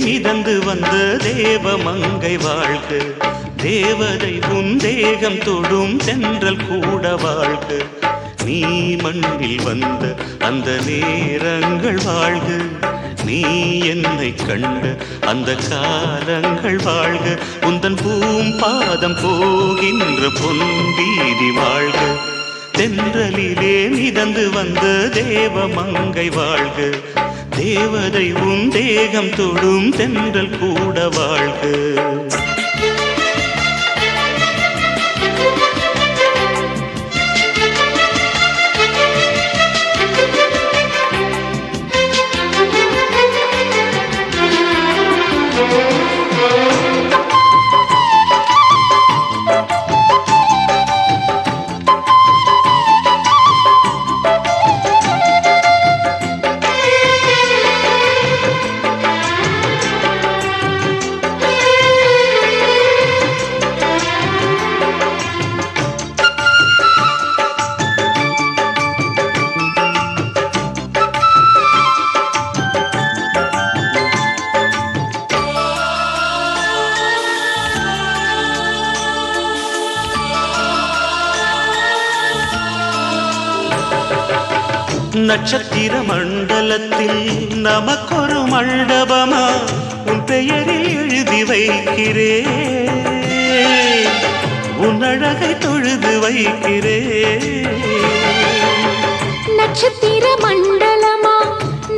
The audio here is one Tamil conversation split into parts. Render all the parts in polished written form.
மிதந்து வந்த தேவ மங்கை வாழ்க, தேவதை உன் தேகம் தொடும் தென்றல் கூட வாழ்க, நீ மண்ணில் வந்த அந்த நேரங்கள் வாழ்க, நீ என்னை கண்ட அந்த காலங்கள் வாழ்க, உந்தன் பூம்பாதம் போகின்ற பொன் வீதி வாழ்க, தென்றலிலே மிதந்து வந்த தேவ மங்கை வாழ்க, தேவதை உன் தேகம் தொடும் தென்றல் கூட வாழ்க. நட்சத்திர மண்டலத்தில் நமக்கொரு மண்டபமா உன் பெயரில் எழுதி வைக்கிறே, உன் அழகை தொழுது வைக்கிறே. நட்சத்திர மண்டலமா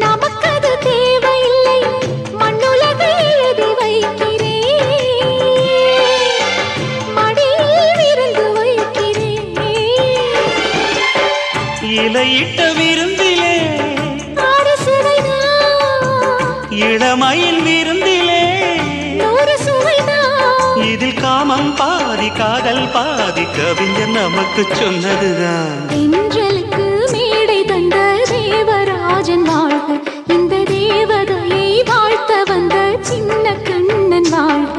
நமக்கது தேவையில்லை, மண்ணுலகை எழுதி வைக்கிறே, மடியில் விருந்து வைக்கிறே. இலையிட்ட விருந்திலே இளமையில் விருந்திலே இதில் காமம் பாதி காதல் பாதி கவிஞர் நமக்கு சொன்னதுதான். தென்றலுக்கு மேடை தந்த தேவராஜன் வாழ்க, இந்த தேவதையை வாழ்த்த வந்த சின்ன கண்ணன் வாழ்க.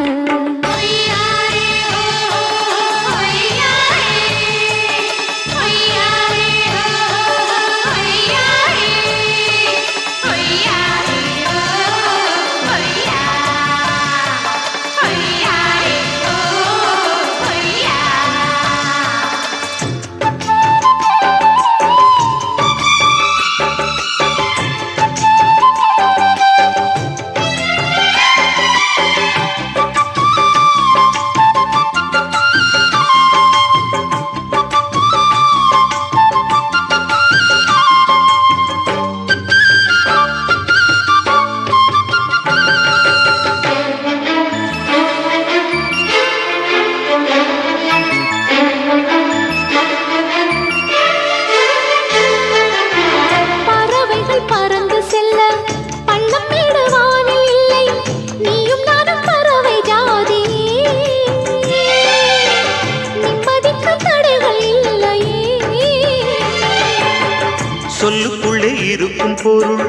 சொல்லுக்குள்ளே இருக்கும் பொருள்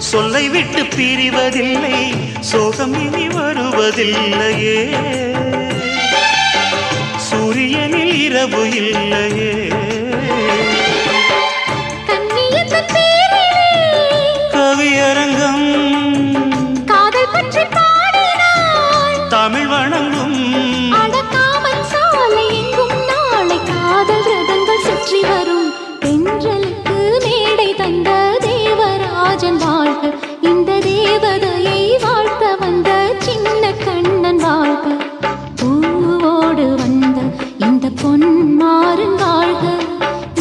சொல்லை விட்டு பிரிவதில்லை, சோகம் இனி வருவதில்லையே, சூரியனில் இரவு இல்லையே. கவியரங்கம் காதல் பற்றி பாடினாள், தமிழ் வணங்கும் அடக்காமன் சாலை எங்கும் நாளை காதல் ரதங்கள் சுற்றி வரும். தென்றலுக்கு மேடை தந்த தேவராஜன் வாழ்க, இந்த தேவதையை வாழ்த்த வந்த சின்ன கண்ணன் வாழ்க, பூவோடு வந்த இந்த பொன்மாறன் வாழ்க,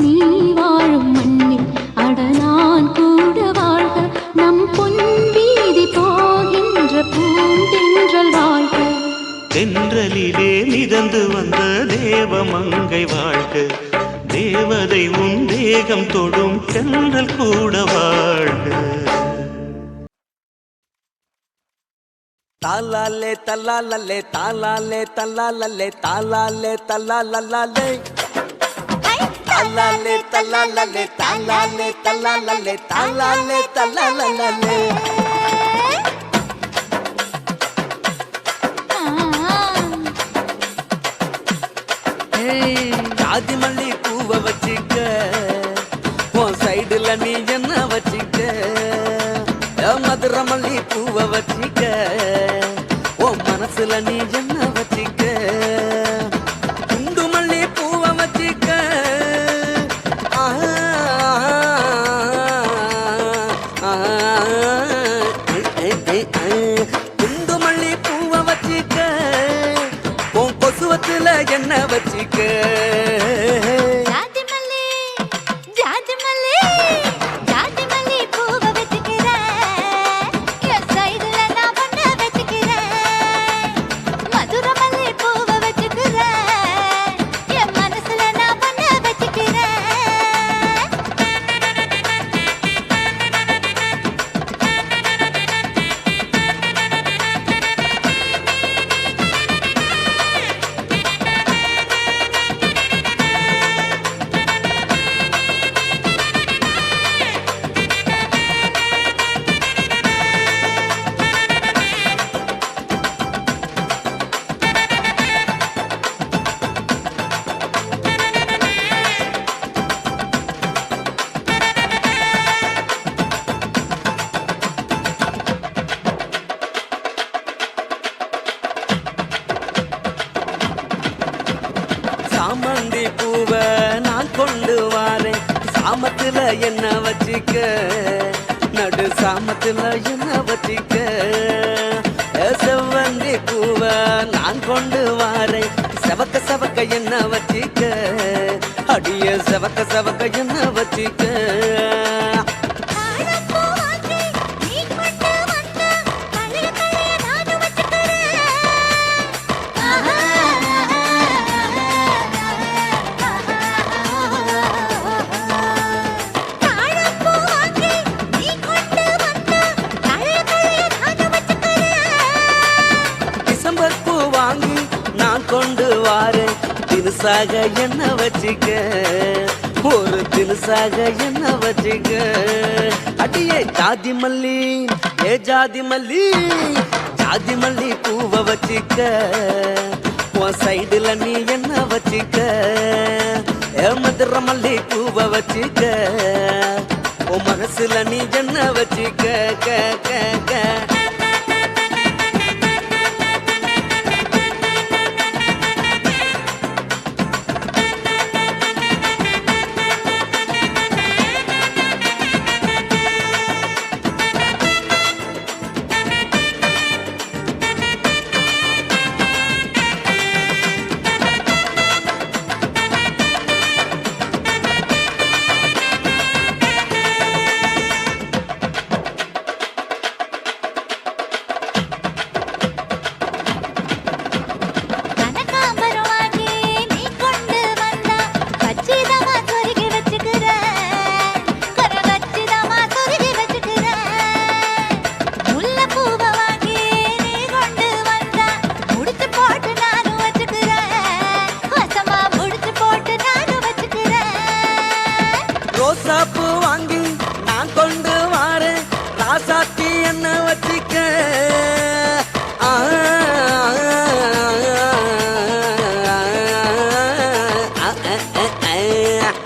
நீ வாழும் மண்ணில் அடனான் கூட வாழ்க, நம் பொன் வீதி போகின்ற பூந்தென்றல் வாழ்க. தென்றலிலே மிதந்து வந்த தேவ மங்கை வாழ்க, தேவதை உன் தேகம் தொடும் தென்றல் கூட வாழ்க. தாலாலே தல்லாலே தாலாலே தல்லாலே தாலாலே தல்லாலே தாலாலே தல்லாலே தாலாலே தல்லாலே தாலாலே தல்லாலே. ஜாதி மல்லி பூவை வச்சுக்க, உன் சைடுல நீ என்ன வச்சுக்க, மதுரை மல்லி பூவை வச்சுக்க, மனசுல நீ என்ன வச்சிக்க குண்டு மல்லி பூவை வச்சிக்க குண்டு மல்லி பூவை வச்சிக்க உன் கொசுவத்துல என்ன வச்சிக்க சாமந்தி பூவை நான் கொண்டு வாரேன் சாமத்துல என்ன வச்சிக்க நடு சாமத்துல என்ன வச்சிக்க செவ்வந்தி பூவை நான் கொண்டு வாரேன் செவக்க செவக்க என்ன வச்சிக்க அடிய செவக்க செவக்க என்ன வச்சிக்க கொண்டு வாரேன் தினுசாக என்ன வச்சிக்க ஒரு தினுசாக என்ன வச்சிக்க அடியே ஜாதி மல்லி ஏ ஜாதி மல்லி ஜாதி மல்லி பூவை வச்சிக்க உன் சைடுல நீ என்ன வச்சிக்க ஏ மதுரை மல்லி பூவை வச்சிக்க உன் மனசுல நீ என்ன வச்சிக்க க க க ரோசாப்பூ வாங்கி நான் கொண்டு வாரேன் ராசாத்தி என்ன வச்சிக்க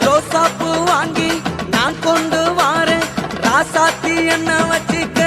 ரோசாப்பூ வாங்கி நான் கொண்டு வாரேன் ராசாத்தி என்ன வச்சிக்க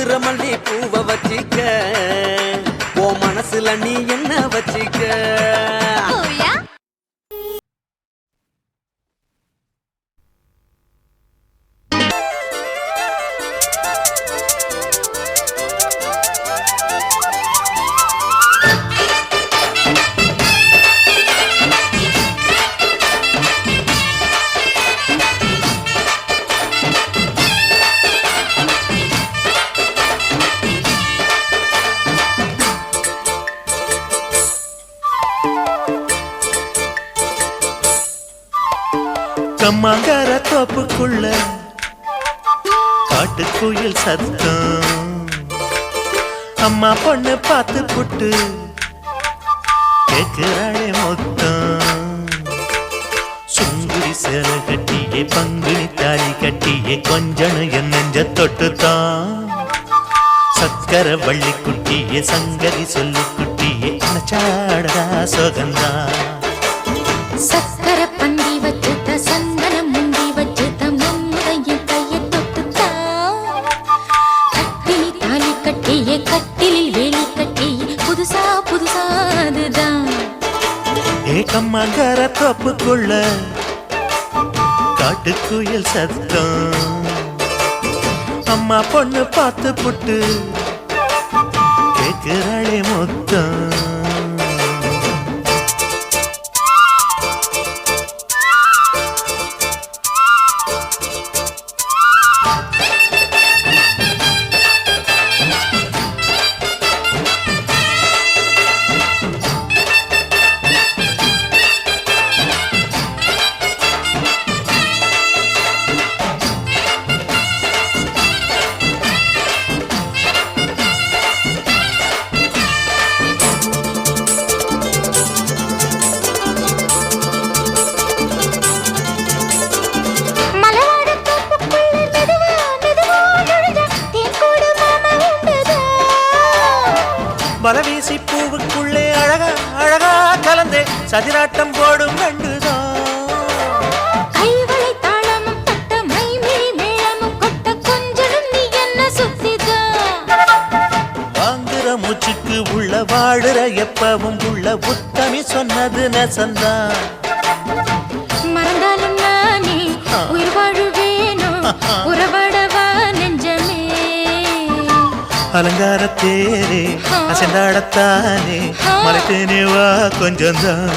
மதுரை மல்லி பூவை வச்சிக்க ஓ மனசுல நீ என்ன வச்சிக்க கம்மாங்கார தோப்புக்குள்ள காட்டுக்குயில் சத்தம் அம்மா பொண்ணு பார்த்து புட்டு கேக்குறாளே மொத்தம் சுங்குடி சேலை கட்டியே பங்குனி தாலி கட்டியே கொஞ்சனு என் நெஞ்ச தொட்டுத்தான் சக்கர வள்ளி குட்டியே சங்கதி சொல்லு குட்டியே நச்சாடா சோகந்தா சக்கர பந்தி வச்சுட்ட சந்தனம் முந்தி வச்சுட்ட மம்முதையும் கையை தொட்டுத்தான் கட்டிலி தாலி கட்டியே கட்டிலில் வேலி கட்டியே புதுசா புதுசா அதுதான் ஏகம்மாங்கார தோப்புக்குள்ள காட்டுக்குயில் சத்தம் அம்மா பொண்ணு பார்த்து புட்டு கேக்குறாளே மொத்தம் பலவீசி பூவுக்குள்ளே அழகா அழகா கலந்தே சதிராட்டம் போடும் கண்டுதான் கைவளை தாளமும் தட்ட மைமிழி மேளமும் கொட்ட கொஞ்சனும் நீ என்ன சுத்திதான் வாங்குற மூச்சுக்கு உள்ள வாடுற எப்பவும் உள்ள உத்தமி சொன்னது நெசந்தான் மறந்தாலும் நானே உயிர் வாழுவேனோ உறவாடவா நெஞ்சமே அலங்கார தேரே அசைந்தாடத்தானே மலைத்தேனே வா கொஞ்சம்தான்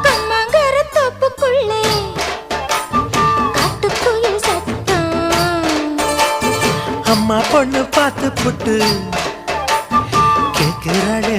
கம்மாங்கார தோப்புக்குள்ளே காட்டுக்குயில் சத்தம் அம்மா பொண்ணு பார்த்து புட்டு கேக்குறாளே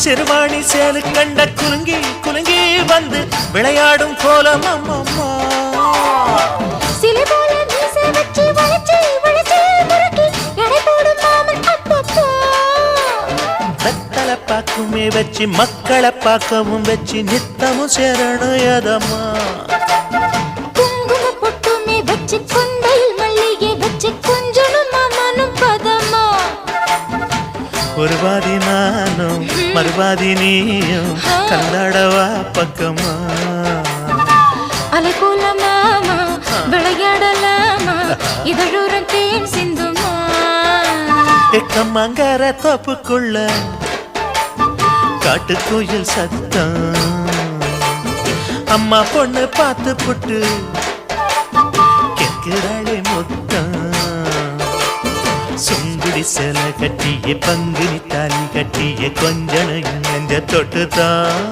சிறுவாணி சேலு கண்ட குலுங்கி குலுங்கி வந்து விளையாடும் கோலம் அம்மம்மா சிலை போல மீசை வச்சு வளைச்சு வளைச்சு முறுக்கி எடை போடும் மாமன் அப்பப்பா வெத்தலை பாக்குமே வச்சு மக்களை பார்க்கவும் வச்சு நித்தமும் சேரணும் எதம்மா குங்கும பொட்டுமே வச்சு கொண்டையில் மல்லிகை வச்சு கொஞ்சனும் மாமனும் பதமா ஒரு பாதி நானும் மறுபாதி நீயும் கல்லாடவா பக்கமா அலை போல மாமா விளையாடலாமா இதழூரம் தேன் சிந்துமா எக்கம்மாங்கார தோப்புக்குள்ள காட்டுக்குயில் சத்தம் அம்மா பொண்ணு பார்த்து புட்டு கேக்குறாளே மொத்தம் சுங்குடி சேலை கட்டிய பங்குனி தாலி கட்டிய கொஞ்சனு நெஞ்ச தொட்டுதான்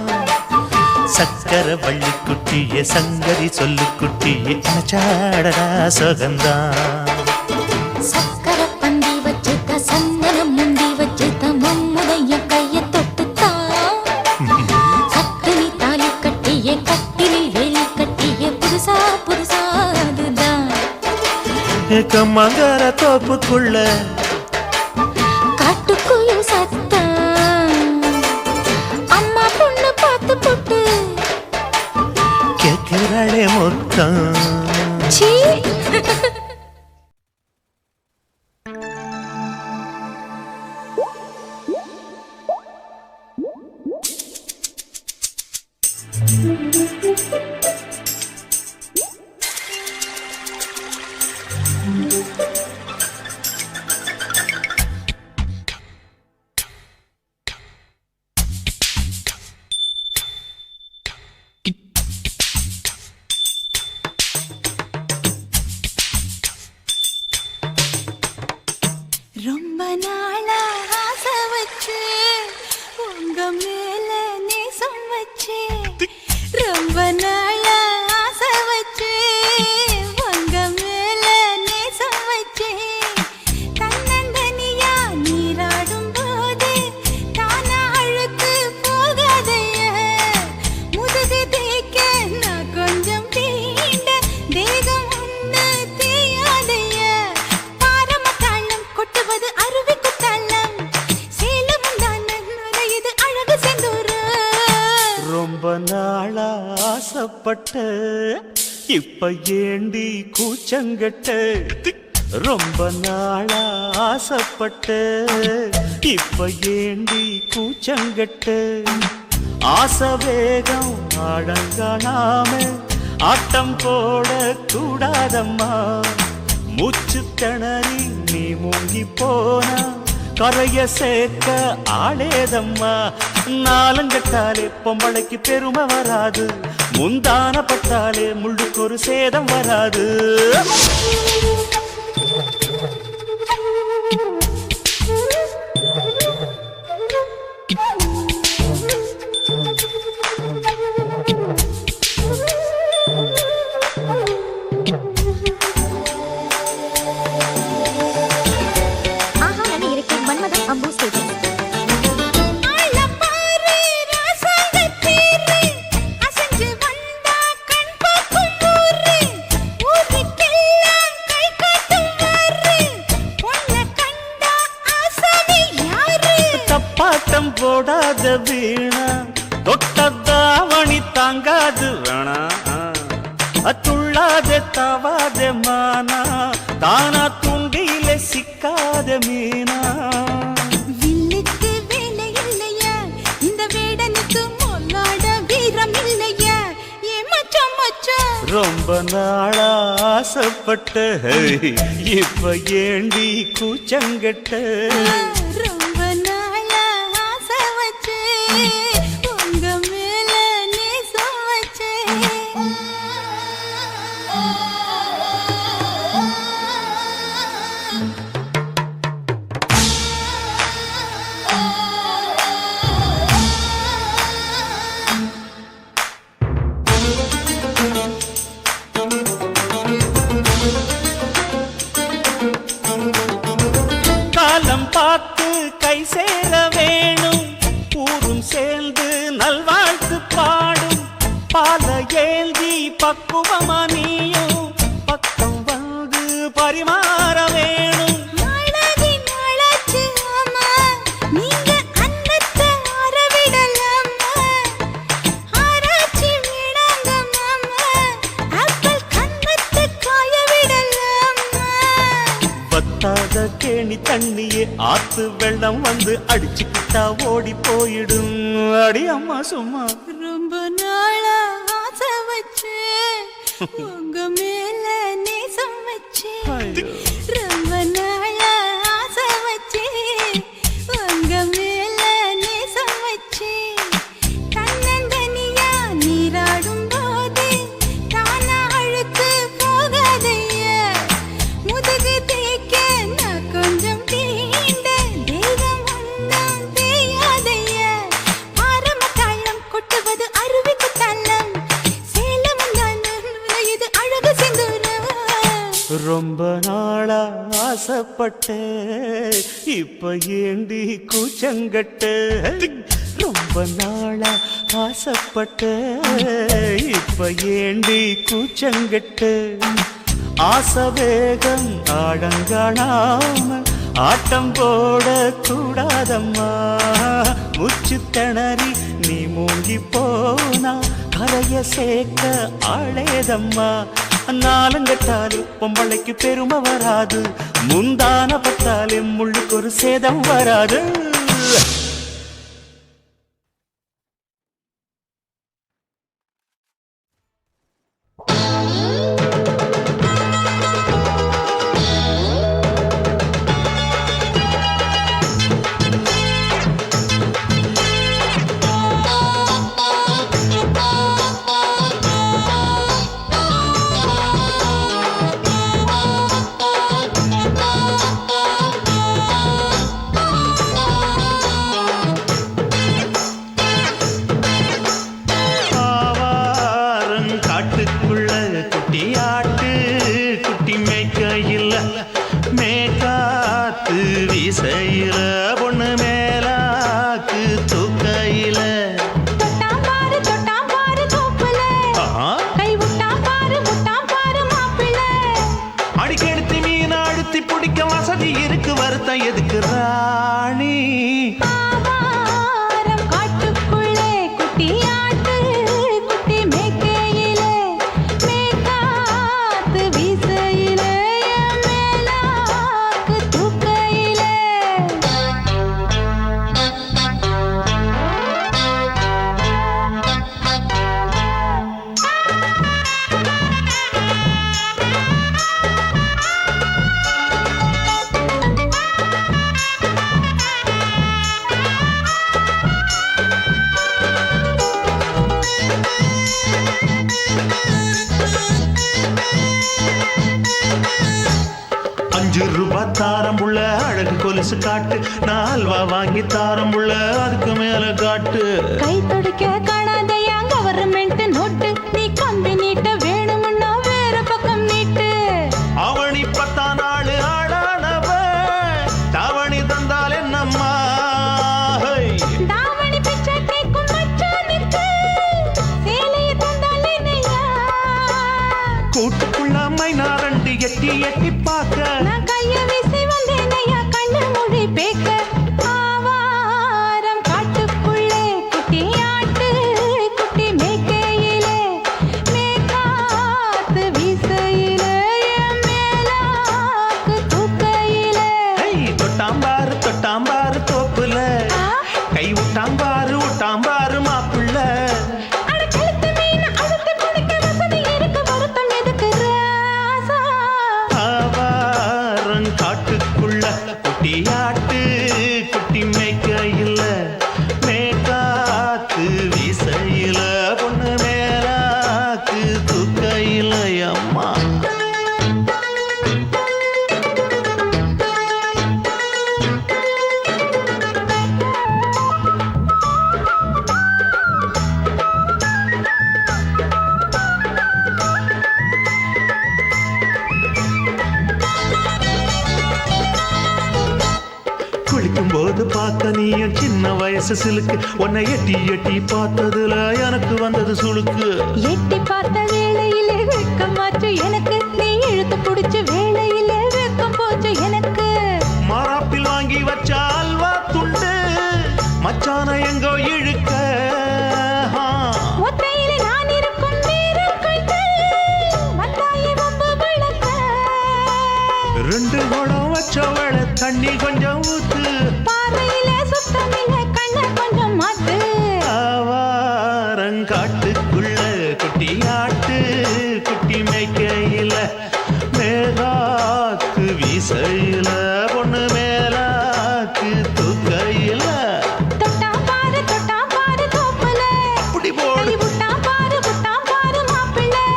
சக்கர வள்ளி குட்டிய சங்கதி சொல்லு குட்டிய அச்சாடடா சோகந்தான் சக்கர பந்தி வச்சுட்ட சந்தனம் முந்தி வச்சுட்ட மம்முதைய கையை தொட்டுத்தான் கட்டிலி தாலி கட்டிய கட்டிலில் வேலி கட்டிய புதுசா புதுசா அதுதான் கம்மாங்கார தோப்புக்குள்ள காட்டுக்குயில் சத்தம் அம்மா பொண்ணு பார்த்து போட்டு கேக்குறாளே மொத்தம் சீ ஆசைப்பட்ட இப்ப ஏண்டி கூச்சங்கட்ட ரொம்ப நாளா ஆசைப்பட்ட இப்ப ஏண்டி கூச்சங்கட்ட ஆசை வேகம் அடங்கானாம ஆட்டம் போட கூடாதம்மா மூச்சு திணறி நீ மூங்கி போனா கரைய சேர்க்க ஆளேதம்மா நாலங்கட்டாலே பொம்பளைக்கு பெருமை வராது முந்தான பட்டாலே முள்ளுக்கு ஒரு சேதம் வராது போடாத வீணா தொட்டதாவணி தாங்காது வேணா அத்துள்ளாத தவாத மானா தானா துண்டியில சிக்காத மீனா வில்லுக்கு வேலை இல்லையா இந்த வேடனுக்கு மொல்லாட வீரம் இல்லையா ஏ மச்சான் மச்சான் ரொம்ப நாளா ஆசைப்பட்ட இப்ப ஏண்டி கூச்சங்கட்ட ரொம்ப நாளா ஆசை வச்சு உங்க மேல நேசம் வச்சு காலம் பார்த்து கை சேர வேணும் ஊரும் சேர்ந்து நல்வாழ்த்து பாடும் பால ஏந்தி பக்குவமா நீயும் பக்கம் வந்து பரிமாற வேணும் நாளாகி நாளாச்சு ஆமா நீங்க அன்னத்தை அறவிடலாமா ஆராய்ச்சி விடாங்க மாமா ஆப்பிள் கன்னத்தை காய விடலாமா பத்தாத கேணி தண்ணியே ஆத்து வெள்ளம் வந்து அடிச்சுக்கிட்டா ஓடி போயிடும் அடி அம்மா சும்மா ரொம்ப நாளா ஆசை வச்சு உங்க மேல நேசம் வச்சு ரொம்ப நாளா ஆசை வச்சு உங்க மேல நேசம் வச்சு தன்னந்தனியா நீராடும் போது தானா அழுத்து போகாதையா முதுகு தேய்க்க நான் கொஞ்சம் தீண்ட தெய்வம் ஒன்றும் தெரியாதையா ஆரம்ப தாளம் கொட்டுவது அருவிக்கு தன்னம் சேலம் இது அழகு சிந்துரம் ரொம்ப நாளா ஆசைப்பட்ட இப்ப ஏண்டி கூச்சங்கட்ட ரொம்ப நாளா ஆசைப்பட்ட இப்ப ஏண்டி கூச்சங்கட்ட ஆசை வேகம் ஆடங்கானாம ஆட்டம் போட கூடாதம்மா முச்சு திணறி நீ மூங்கி போனா கரைய சேர்க்க ஆளேதம்மா நாலங்கட்டாலே பொம்பளைக்கு பெருமை வராது முந்தான பட்டாலே முள்ளுக்கு ஒரு சேதம் வராது வீசையில பொண்ணு மேலாக்கு தூக்கையில அடிக்கெடுத்து மீன் அழுத்தி பிடிக்க வசதி இருக்கு வருத்தம் எதுக்கு ராணி காட்டுக்குள்ளே குட்டி ஆட்டு குட்டி மேய்க்கையில் கொலுசு காட்டு, நான் அல்வா வாங்கி தாரம் புள்ள அதுக்கு மேல காட்டு. கை துடிக்க காணாதையா கவர்மெண்ட் நோட்டு, நீ கம்பி நீட்ட வேணும்னா வேற பக்கம் நீட்டு. அவனி 10 நாள் ஆளானவ தாவணி தந்தால் என்னம்மா? தாவணி பிச்சை கேக்கும் மச்சானுக்கு சேலையை தந்தால் என்னையா? கூட்டுக்குள்ள மைனா ரெண்டு எட்டி எட்டி பார்க்க, நான் கைய வீசி வந்தேனையா கண்ணு மொழி பேக்க. ஆவாரம் காட்டுக்குள்ளே குட்டி ஆட்டு குட்டி மேய்க்கையிலே, மேற்காத்து வீசையிலே, என் மேலாக்கு தூக்கையிலே. தொட்டாம்பாரு தோப்புல, கை விட்டாம்பாரு மாப்புள்ள. அட கழுத்து மீன் அழுத்தி பிடிக்க வசதி இருக்கு, வருத்தம் எதுக்கு ராசா? ஆவாரம் காட்டுக்குள்ள குட்டியாட்டு குட்டி மேய்க்கையில, மேற்காத்து வீசையில, பொண்ணு மேலாக்கு தூக்கையில. அம்மா குளிக்கும் போது பார்த்த நீயும் சின்ன வயசு சிலுக்கு, உன்னை எட்டி எட்டி பார்த்ததுல எனக்கு வந்தது சுளுக்கு. எட்டி பார்த்த வேளையிலே வெட்கமாச்சு எனக்கு, நீ இழுத்து பிடிச்ச வேளையிலே வெட்கம் போச்சு எனக்கு. மாறாப்பில் வாங்கி வச்ச அல்வா துண்டு மச்சான எங்கோ இழுக்க. ஒத்தையிலே நான் இருக்கும் நேரம் கண்டு வந்தாயே வம்பு விளக்க. 2 குடம் வச்சவள தண்ணி கொஞ்சம் ஊத்து, பார்வையிலே சுத்தமில்லை கண்ணை கொஞ்சம் மாத்து. ஆவாரங்காட்டுக்குள்ள குட்டியாட்டு குட்டி மேய்க்கையில, மேலாக்கு வீசையில, பொண்ணு மேலாக்கு தூக்கையில. தொட்டாம் பாரு தோப்புல, அப்படி போடு. கை விட்டாம் பாரு மாப்பிள்ளை.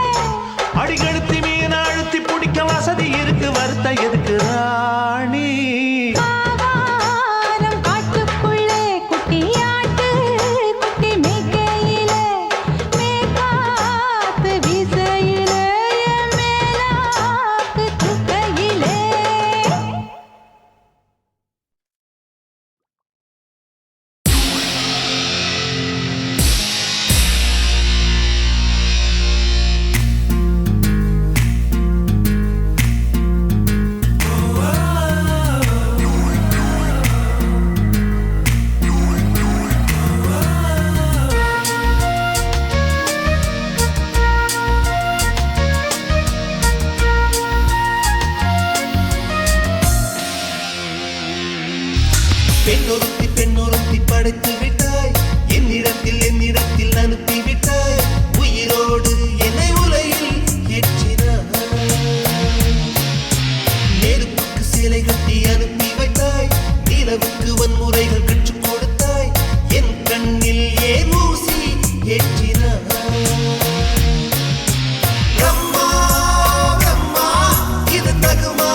அடிகழுத்தி மீன் அழுத்தி பிடிக்க வசதி இருக்கு, வருத்த எதுக்கு ராணி? ஆவாரம் காட்டுக்குள்ளே குட்டி ஆட்டு குட்டி மேய்க்கையிலே, மேற்காத்து வீசையிலே, என் மேலாக்கு தூக்கையிலே. பெண்ணொருத்தி படைத்து விட்டாய், என்னிடத்தில் அனுப்பி விட்டாய், உயிரோடு என்னை உலையில் ஏற்றினாய். நெருப்புக்கு சேலை கட்டி அனுப்பி வைத்தாய், நிலவுக்கு வன்முறைகள் கற்றுக் கொடுத்தாய், என் கண்ணில் ஏன் ஊசி ஏற்றினாய். பிரம்மா பிரம்மா, இது தகுமா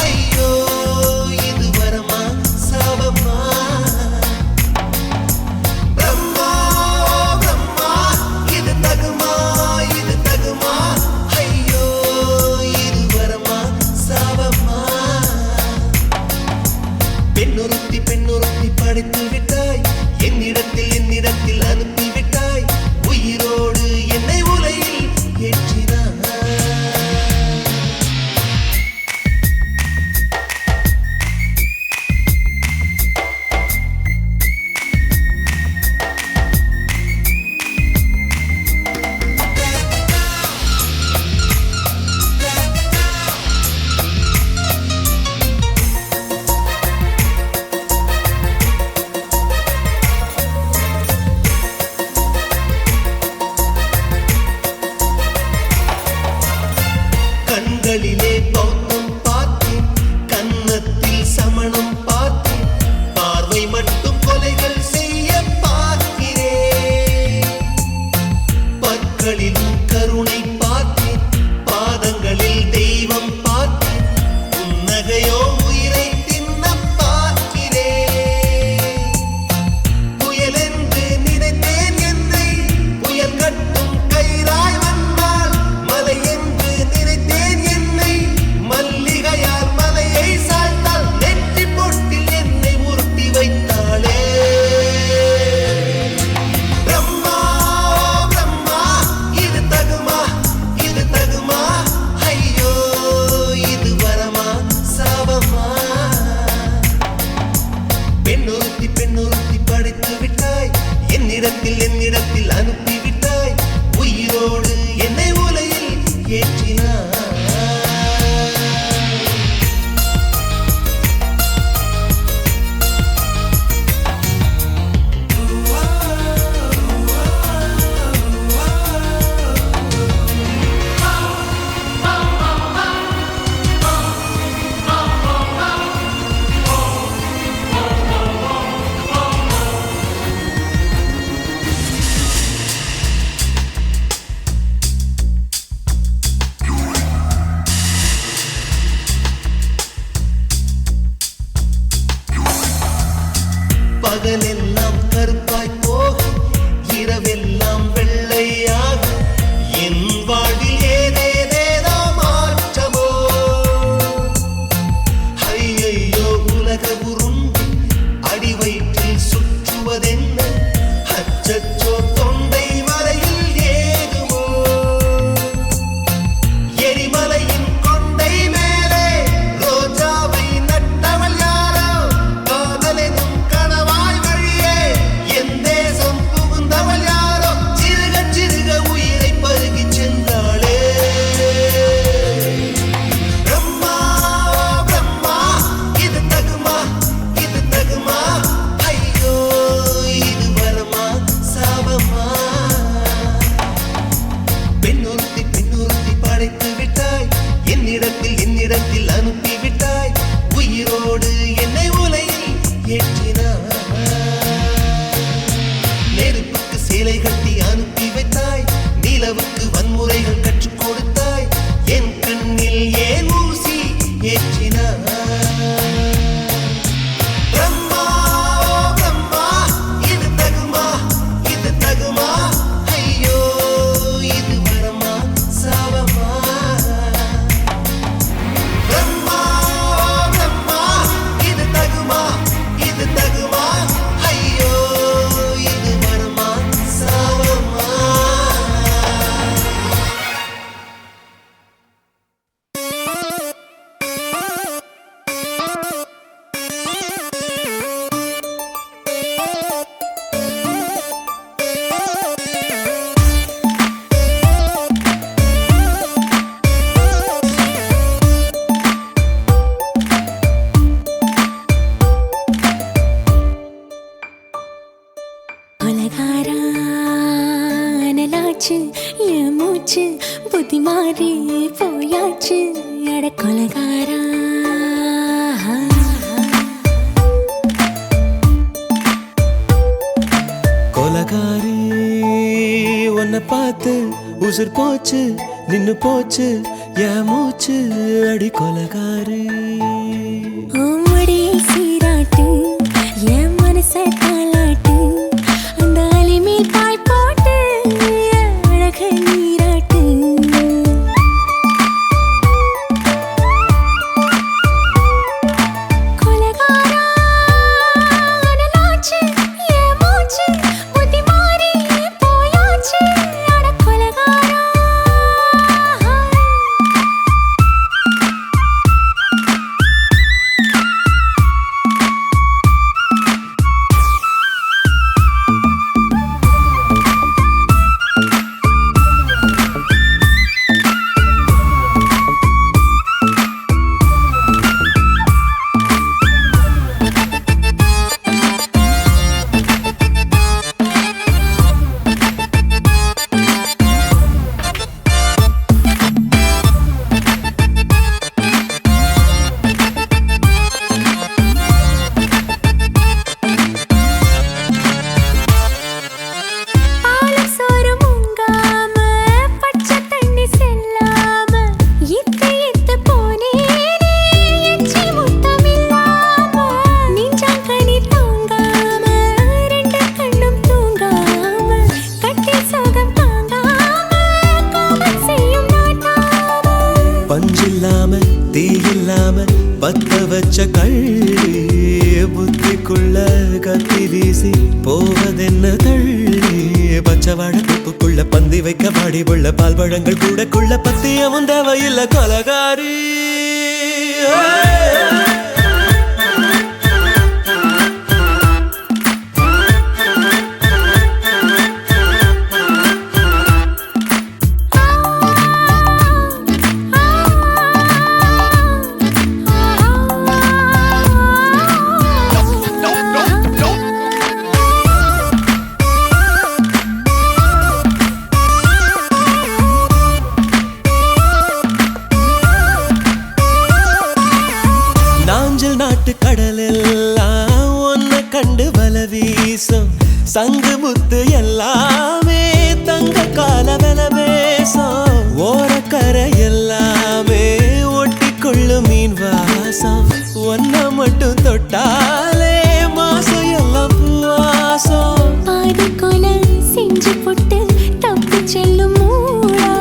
ஐயோ இது வரமா சாபமா? பிரம்மா பிரம்மா, இது தகுமா ஐயோ இது வரமா சாபமா? பெண்ணொருத்தி படைத்து விட்டாய், என்னிடத்தில் அனுப்பி விட்டாய், உயிரோடு என்னை உலையில் ஏற்றினாய். படைத்து விட்டாய் என்னிடத்தில் அனுப்பிவிட்டாய் உயிரோடு என்னை உலையில் ஏற்றினாய் பகலெல்லாம் கருப்பாய் போகும் இரவெல்லாம் வெள்ளையாக என் வாழ்வில் ஏதேதேதோ மாற்றமோ ஐயையோ உலக உருண்டு அடி வயிற்றில் சுற்றுவதென்ன அச்சச்சோ தொண்டை மலையில் ஏகுமோ எரிமலையின் கொண்டை மேலே ரோஜாவை நட்டவள் யாரோ காதலெனும் கணவாய் வழியே என் தேசம் புகுந்தவள் யாரோ சிறுக சிறுக உயிரை பருகி சென்றாளே பிரம்மா பிரம்மா இது தகுமா ஐயோ இது வரமா சாபமா பெண்ணொருத்தி படைத்து விட்டாய் என்னிடத்தில் அனுப்பிவிட்டாய் உயிரோடு என்னை உலையில் ஏற்றினாய் நெருப்புக்கு சேலை கட்டி அனுப்பி வைத்தாய் நிலவுக்கு வன்முறைகள் கற்றுக் கொடுத்தாய் என் கண்ணில் ஏன் ஊசி ஏற்றினாய் பிரம்மா பிரம்மா இது தகுமா ஐயோ இது வரமா சாபமா பிரம்மா பிரம்மா இது தகுமா ஐயோ இது வரமா சாபமா கொலகாரா அனலாச்சு என் மூச்சு புத்தி மாறி போயாச்சு அட கொலகாரா கொலகாரி உன்னை பார்த்து உசுர் போச்சு நின்னு போச்சு என் மூச்சு அடி கொலகாரி ஆமடியை சீராட்டு என் மனச தாளாட்டு அந்த அலிமேல் பாய் போட்டு அழக நீராட்டு கொலகாரா அனலாச்சு என் மூச்சு புத்தி மாறி போயாச்சு அட கொலகாரா பத்த வச்ச கள்ளி புத்திக்குள்ள கத்தி வீசி போவதென்ன தள்ளி பச்சவாட துப்புக்குள்ள பந்தி வைக்க பாடி உள்ள பால் பழங்கள் கூடக்குள்ள பத்தியமும் தேவையில்ல கொலகாரி சங்கு முத்து எல்லாமே தங்க கால வெல பேசும் ஓரக்கரை எல்லாமே ஒட்டிக்கொள்ளும் மீன் வாசம் ஒன்ன மட்டும் தொட்டாலே மாசம் எல்லாம் பூவாசம் பாதி கொலை செஞ்சு போட்டு தப்பு செல்லும் மூடா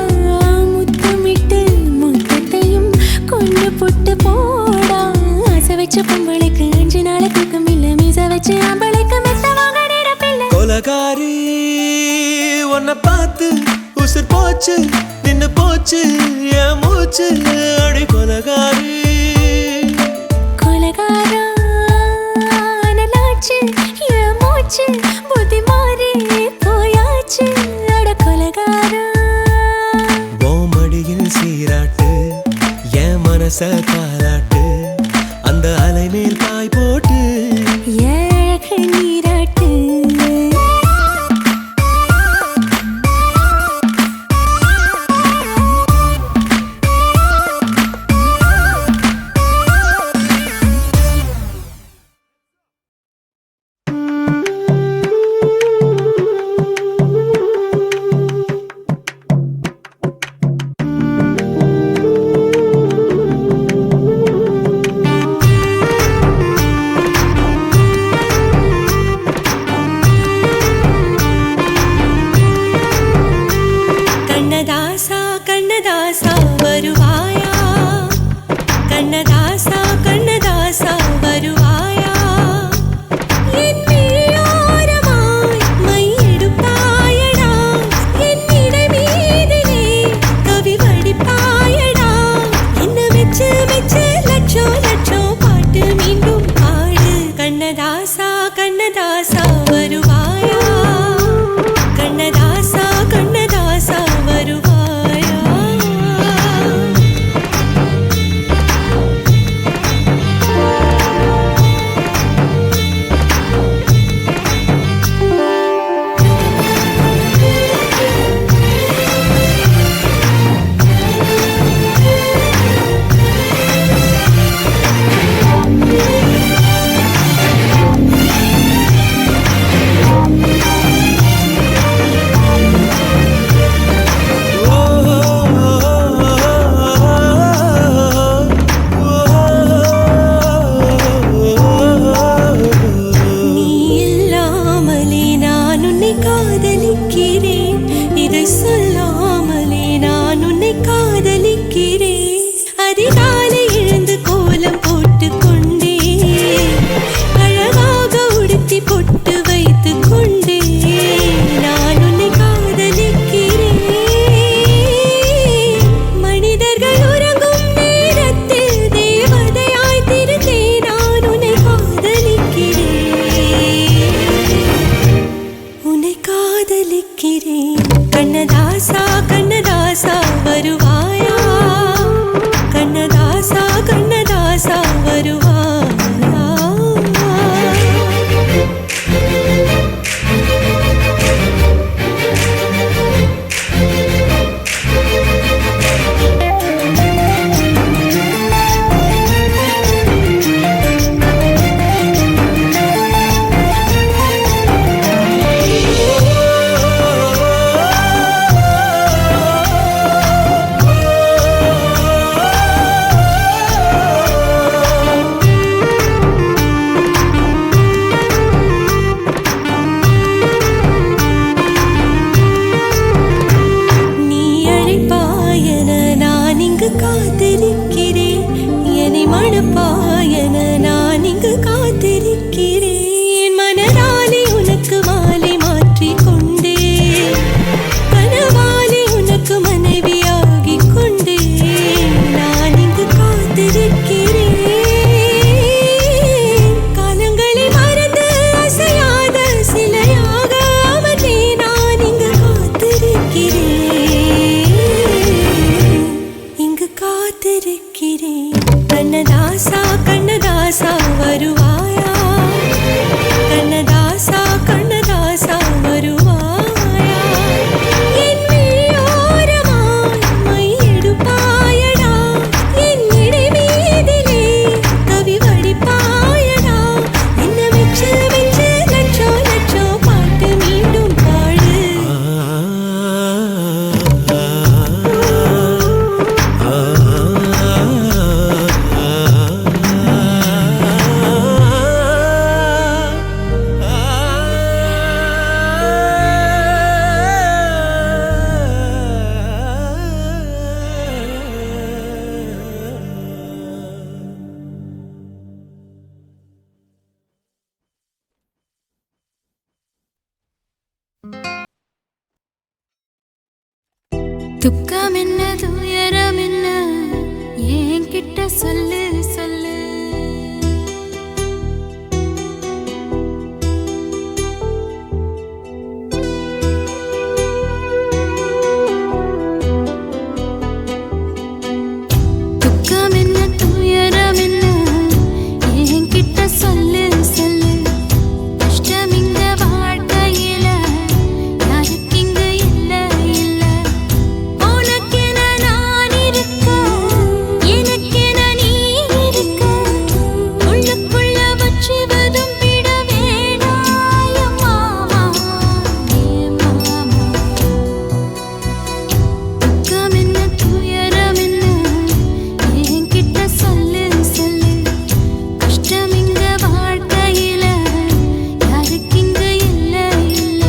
முத்தமிட்டு முத்தத்தையும் கொண்டு போட்டு போடா ஆசை வச்ச பொம்பளைக்கு 5 நாள் தூக்கம் இல்ல மீச வச்சு ஆம்பளைக்கு மெத்த வாங்க நிரப்பில்லை கொலகாரி உன்னை பார்த்து உசுர் போச்சு நின்னு போச்சு என் மூச்சு அடி கொலகாரி கொலகாரா நலாச்சு என் மூச்சு புத்தி மாறி போயாச்சு அட கொலகாரா மடியில் சீராட்டு என் மனச காலாட்டு அந்த அலை மேல் பாய் போட்டு ஏழக நீராட்டு கண்ணதாசா கண்ணதாசா வருவாயா கண்ணதாசா கண்ணதாசா வருவாயா என் விழியோரமாய் மை எடுப்பாயடா என் இடை மீதிலே கவி வடிப்பாயடா என்ன மெச்சு மெச்சு லட்சம் லட்சம் பாட்டு மீண்டும் பாடு கண்ணதாசா கண்ணதாசா வருவாயா கண்ணதாசா கண்ணதாசா வருவாயா துக்கம் என்ன துயரம் என்ன என்கிட்ட சொல்லு சொல்லு. துக்கம் என்ன துயரம் என்ன என்கிட்ட சொல்லு சொல்லு. கஷ்டம் இங்க வாழ்க்கையில யாருக்கு இங்க இல்ல இல்ல. உனக்கென நான் இருக்க எனக்கென நீ இருக்க. உள்ளுக்குள்ள வச்சுவதும் விட வேணாய மாமா ஏ மாமா. துக்கம் என்ன துயரம் என்ன என்கிட்ட சொல்லு சொல்லு. கஷ்டம் இங்க வாழ்க்கையில யாருக்கு இங்க இல்ல இல்ல.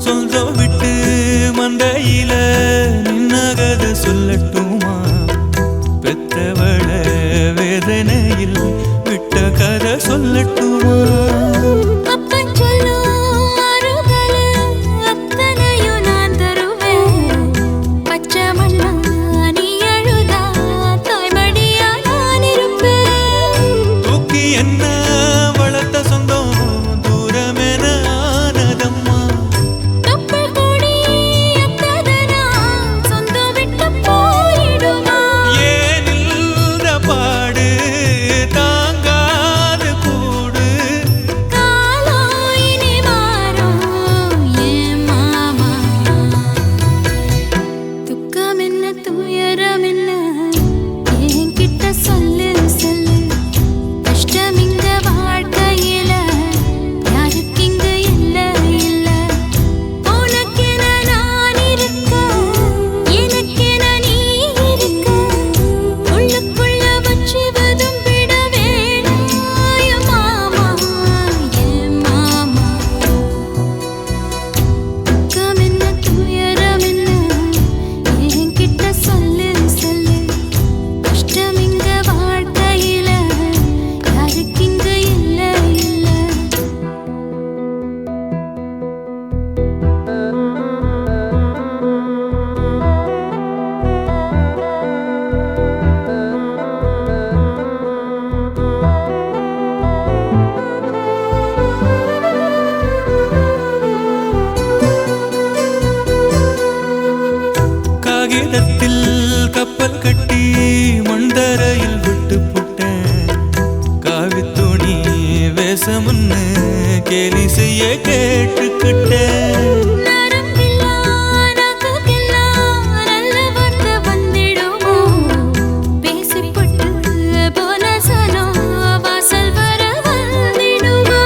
சொந்தம் விட்டு மந்தையில நின்னகத சொல்லட்டுமா? பெத்தவள வேதனையில் விட்ட கதை சொல்லட்டுமா? அப்பன் சொல்லும் ஆறுதலு அத்தனையும் நான் தருவேன். பச்சை மண்ணா நீ அழுதா தாய்மடியா நான் இருப்பேன். தூக்கி என்ன வளர்த்த சொந்தம் தூரமென ஆனதம்மா. கப்பல் கூடி எத்ததனா சொந்தம் விட்டு போயிடுமா? ஏனில்ற பாடு தாங்காது கூடு. காலம் இனி மாறும் ஏன் மாமா. துக்கம் என்ன துயரம் என்ன என்கிட்ட சொல்லு சொல்லு. கஷ்டம் இங்க வாழ்க்கையில யாருக்கு இங்க இல்ல இல்ல. உனக்கென நான் இருக்க எனக்கென நீ இருக்க. உள்ளுக்குள்ள வச்சுவதும் விட வேணாய மாமா ஏன் மாமா. துக்கம் என்ன துயரம் என்ன என்கிட்ட சொல்லு சொல்லு. கஷ்டம் இங்க வாழ்க்கையில யாருக்கு இங்க இல்ல இல்ல. காகிதத்தில் கப்பல் கட்டி மண்தரையில் விட்டு புட்டேன். காவித்துணி வேஷம்னு கேலி செய்ய கேட்டுக்கிட்டேன். நரம்பில்லா நாக்குக்கெல்லாம் நல்ல வார்த்தை வந்திடுமோ? பேசிப்பட்டு போன சனம் வாசல் வர வந்திடுமோ?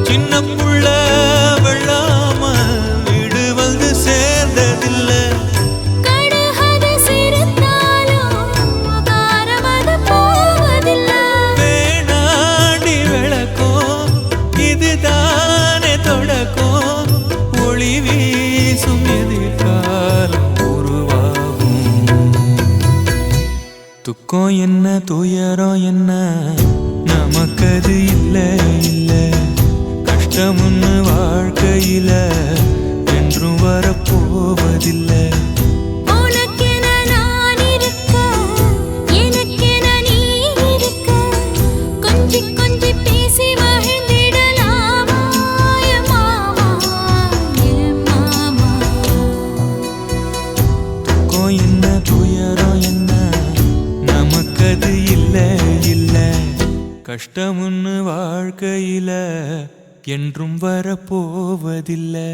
சின்ன புள்ள வெள்ளாம வீடு வந்து சேர்ந்ததில்ல. கடுகது சிரித்தாலும் காரமது போவதில்ல. வேணாண்டி விளக்கம் இதுதானே தொடக்கம். ஒளி வீசும் எதிர்காலம் உருவாகும். துக்கம் என்ன துயரம் என்ன நமக்கது இல்ல இல்ல. கஷ்டம்னு வாழ்க்கையில என்றும் வரப்போவதில்லை. உனக்கென நான் இருக்க எனக்கென நீ இருக்க. கொஞ்சி கொஞ்சி பேசி மகிழ்ந்திடலாமா என் மாமா என் மாமா. துக்கம் என்ன துயரம் என்ன நமக்கது இல்ல இல்ல. கஷ்டம்னு வாழ்க்கையில என்றும் வரப்போவதில்லை.